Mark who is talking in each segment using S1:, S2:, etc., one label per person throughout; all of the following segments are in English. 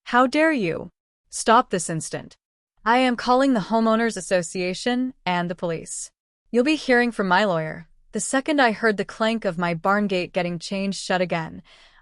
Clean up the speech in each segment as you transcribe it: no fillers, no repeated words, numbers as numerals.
S1: How dare you? Stop this instant. I am calling the homeowners association and the police. You'll be hearing from my lawyer. The second I heard the clank of my barn gate getting changed shut again,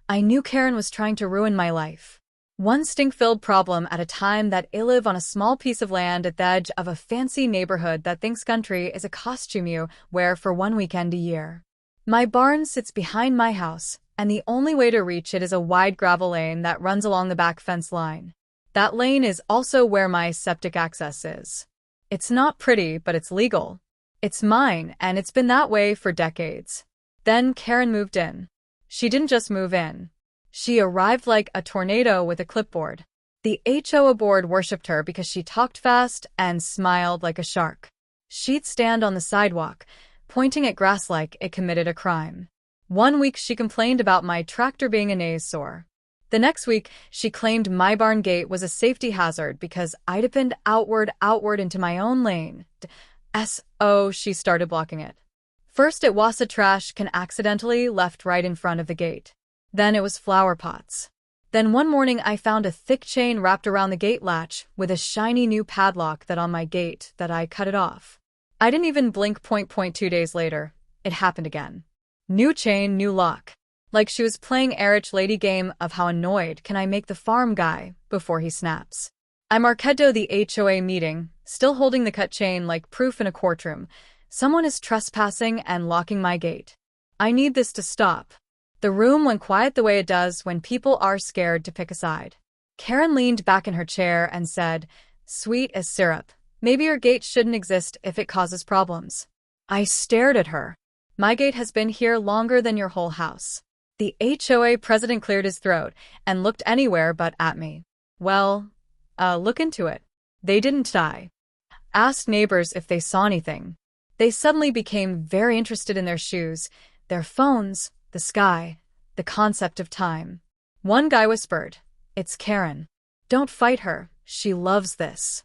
S1: I knew Karen was trying to ruin my life. One stink-filled problem at a time. That I live on a small piece of land at the edge of a fancy neighborhood that thinks country is a costume you wear for one weekend a year. My barn sits behind my house, and the only way to reach it is a wide gravel lane that runs along the back fence line. That lane is also where my septic access is. It's not pretty, but it's legal. It's mine, and it's been that way for decades. Then Karen moved in. She didn't just move in. She arrived like a tornado with a clipboard. The HOA board worshipped her because she talked fast and smiled like a shark. She'd stand on the sidewalk, pointing at grass like it committed a crime. One week she complained about my tractor being an eyesore. The next week, she claimed my barn gate was a safety hazard because I'd opened outward into my own lane. She started blocking it. First it was a trash can accidentally left right in front of the gate. Then it was flower pots. Then one morning I found a thick chain wrapped around the gate latch with a shiny new padlock that on my gate that I cut it off. I didn't even blink. 2 days later, it happened again. New chain, new lock. Like she was playing Erich lady game of how annoyed can I make the farm guy before he snaps. I markedo the HOA meeting, still holding the cut chain like proof in a courtroom. Someone is trespassing and locking my gate. I need this to stop. The room went quiet the way it does when people are scared to pick a side. Karen leaned back in her chair and said, "Sweet as syrup. Maybe your gate shouldn't exist if it causes problems." I stared at her. My gate has been here longer than your whole house. The HOA president cleared his throat and looked anywhere but at me. Well, look into it. They didn't die. Asked neighbors if they saw anything. They suddenly became very interested in their shoes, their phones, the sky, the concept of time. One guy whispered, "It's Karen. Don't fight her, she loves this."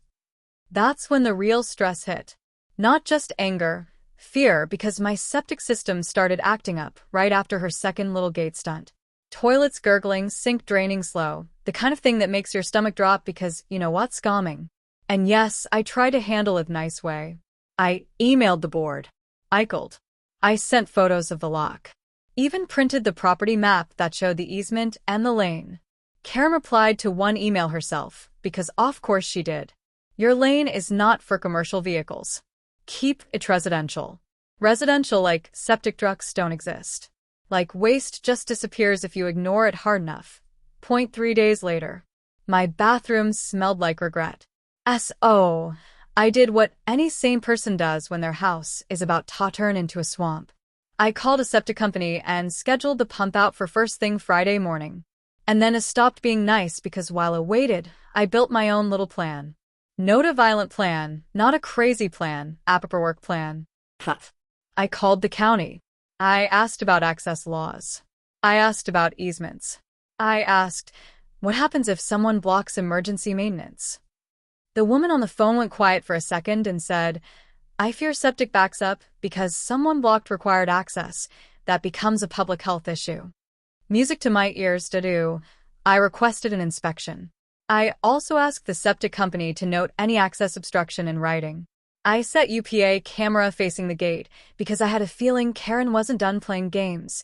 S1: That's when the real stress hit. Not just anger, fear, because my septic system started acting up right after her second little gate stunt. Toilets gurgling, sink draining slow, the kind of thing that makes your stomach drop because you know what's coming. And yes, I tried to handle it nice way. I emailed the board. I sent photos of the lock. Even printed the property map that showed the easement and the lane. Karen replied to one email herself, because of course she did. "Your lane is not for commercial vehicles. Keep it residential." Residential like septic trucks don't exist. Like waste just disappears if you ignore it hard enough. 3 days later. My bathroom smelled like regret. I did what any sane person does when their house is about to turn into a swamp. I called a septic company and scheduled the pump out for first thing Friday morning. And then I stopped being nice because while I waited, I built my own little plan. Not a violent plan, not a crazy plan, a paperwork plan. I called the county. I asked about access laws. I asked about easements. I asked, what happens if someone blocks emergency maintenance? The woman on the phone went quiet for a second and said, "I fear septic backs up because someone blocked required access. That becomes a public health issue." Music to my ears, do. I requested an inspection. I also asked the septic company to note any access obstruction in writing. I set UPA camera facing the gate because I had a feeling Karen wasn't done playing games.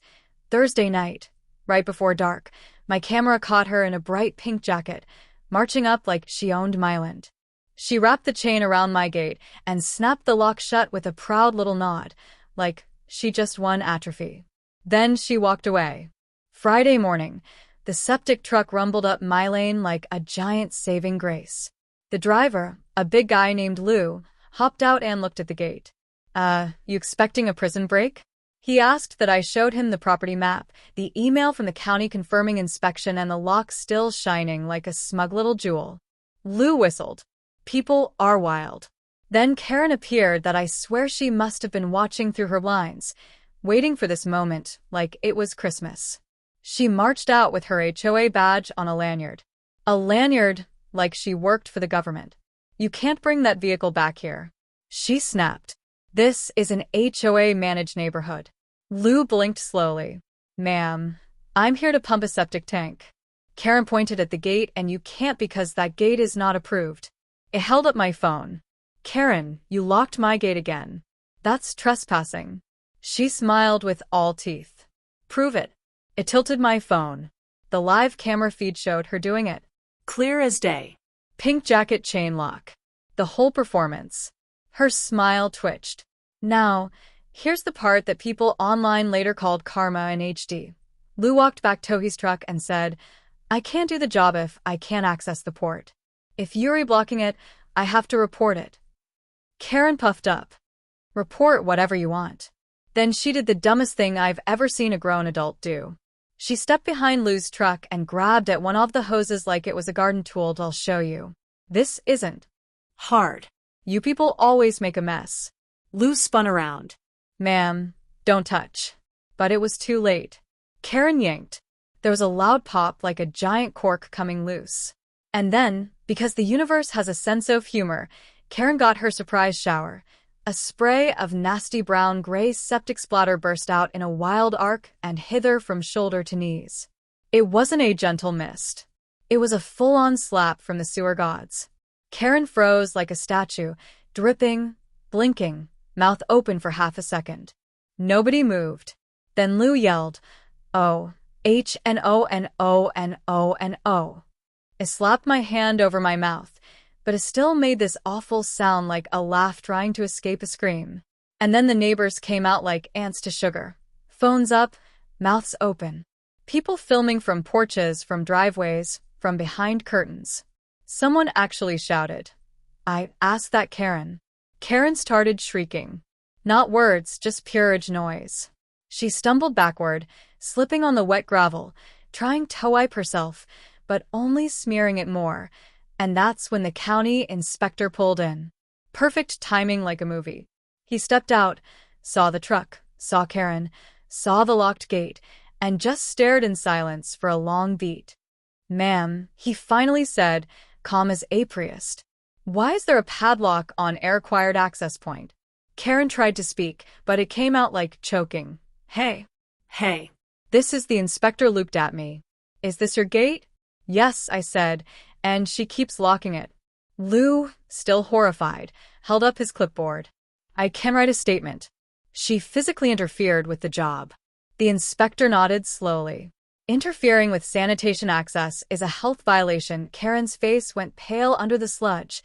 S1: Thursday night, right before dark, my camera caught her in a bright pink jacket, marching up like she owned Myland. She wrapped the chain around my gate and snapped the lock shut with a proud little nod, like she just won atrophy. Then she walked away. Friday morning, the septic truck rumbled up my lane like a giant saving grace. The driver, a big guy named Lou, hopped out and looked at the gate. You expecting a prison break?" He asked that I showed him the property map, the email from the county confirming inspection, and the lock still shining like a smug little jewel. Lou whistled. People are wild. Then Karen appeared that I swear she must have been watching through her blinds, waiting for this moment like it was Christmas. She marched out with her HOA badge on a lanyard. A lanyard like she worked for the government. "You can't bring that vehicle back here," she snapped. "This is an HOA-managed neighborhood." Lou blinked slowly. "Ma'am, I'm here to pump a septic tank." Karen pointed at the gate, and you can't because that gate is not approved. It held up my phone. Karen, you locked my gate again. That's trespassing. She smiled with all teeth. Prove it. It tilted my phone. The live camera feed showed her doing it.
S2: Clear as day.
S1: Pink jacket chain lock. The whole performance. Her smile twitched. Now, here's the part that people online later called karma in HD. Lou walked back to his truck and said, I can't do the job if I can't access the port. If you're blocking it, I have to report it. Karen puffed up. Report whatever you want. Then she did the dumbest thing I've ever seen a grown adult do. She stepped behind Lou's truck and grabbed at one of the hoses like it was a garden tool. I'll show you. This isn't
S2: hard.
S1: You people always make a mess.
S2: Lou spun around.
S1: Ma'am, don't touch. But it was too late. Karen yanked. There was a loud pop like a giant cork coming loose. And then, because the universe has a sense of humor, Karen got her surprise shower. A spray of nasty brown-gray septic splatter burst out in a wild arc and hither from shoulder to knees. It wasn't a gentle mist. It was a full-on slap from the sewer gods. Karen froze like a statue, dripping, blinking, mouth open for half a second. Nobody moved. Then Lou yelled, "Oh, H-N-O-N-O-N-O-N-O." It slapped my hand over my mouth, but it still made this awful sound like a laugh trying to escape a scream. And then the neighbors came out like ants to sugar. Phones up, mouths open. People filming from porches, from driveways, from behind curtains. Someone actually shouted, "I asked that Karen." Karen started shrieking. Not words, just purge noise. She stumbled backward, slipping on the wet gravel, trying to wipe herself, but only smearing it more. And that's when the county inspector pulled in. Perfect timing like a movie. He stepped out, saw the truck, saw Karen, saw the locked gate, and just stared in silence for a long beat. "Ma'am," he finally said, calm as a priest. "Why is there a padlock on air-acquired access point?" Karen tried to speak, but it came out like choking. Hey. This is the inspector. Looked at me. "Is this your gate?" "Yes," I said, "and she keeps locking it." Lou, still horrified, held up his clipboard. "I can write a statement. She physically interfered with the job." The inspector nodded slowly. "Interfering with sanitation access is a health violation." Karen's face went pale under the sludge.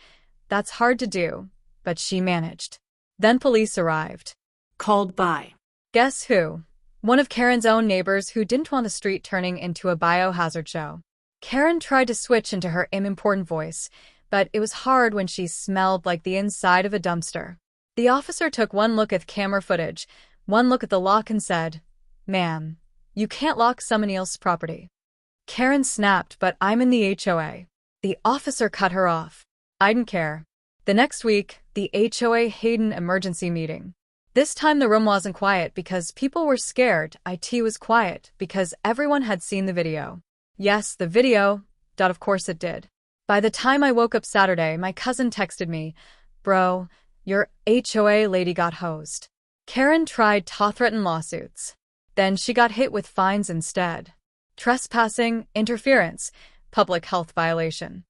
S1: "That's hard to do, but she managed." Then police arrived.
S2: Called by
S1: guess who? One of Karen's own neighbors who didn't want the street turning into a biohazard show. Karen tried to switch into her unimportant voice, but it was hard when she smelled like the inside of a dumpster. The officer took one look at camera footage, one look at the lock, and said, "Ma'am, you can't lock someone else's property." Karen snapped, "But I'm in the HOA." The officer cut her off. I didn't care. The next week, the HOA had an emergency meeting. This time the room wasn't quiet because people were scared. IT was quiet because everyone had seen the video. Yes, the video. Of course it did. By the time I woke up Saturday, my cousin texted me, "Bro, your HOA lady got hosed." Karen tried to threaten lawsuits. Then she got hit with fines instead. Trespassing, interference, public health violation.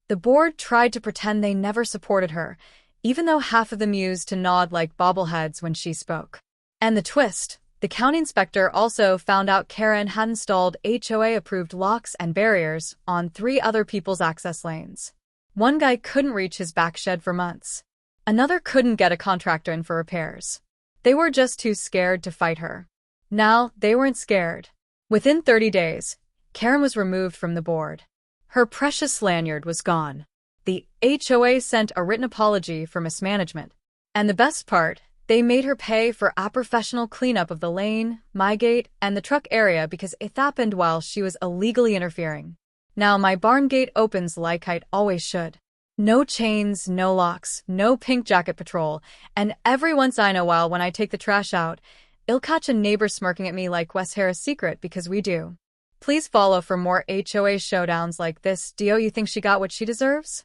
S1: The board tried to pretend they never supported her, even though half of them used to nod like bobbleheads when she spoke. And the twist, the county inspector also found out Karen had installed HOA-approved locks and barriers on 3 other people's access lanes. One guy couldn't reach his back shed for months. Another couldn't get a contractor in for repairs. They were just too scared to fight her. Now, they weren't scared. Within 30 days, Karen was removed from the board. Her precious lanyard was gone. The HOA sent a written apology for mismanagement. And the best part, they made her pay for a professional cleanup of the lane, my gate, and the truck area because it happened while she was illegally interfering. Now my barn gate opens like it always should. No chains, no locks, no pink jacket patrol, and every once in a while when I take the trash out, I'll catch a neighbor smirking at me like Wes Harris' secret because we do. Please follow for more HOA showdowns like this. Do you think she got what she deserves?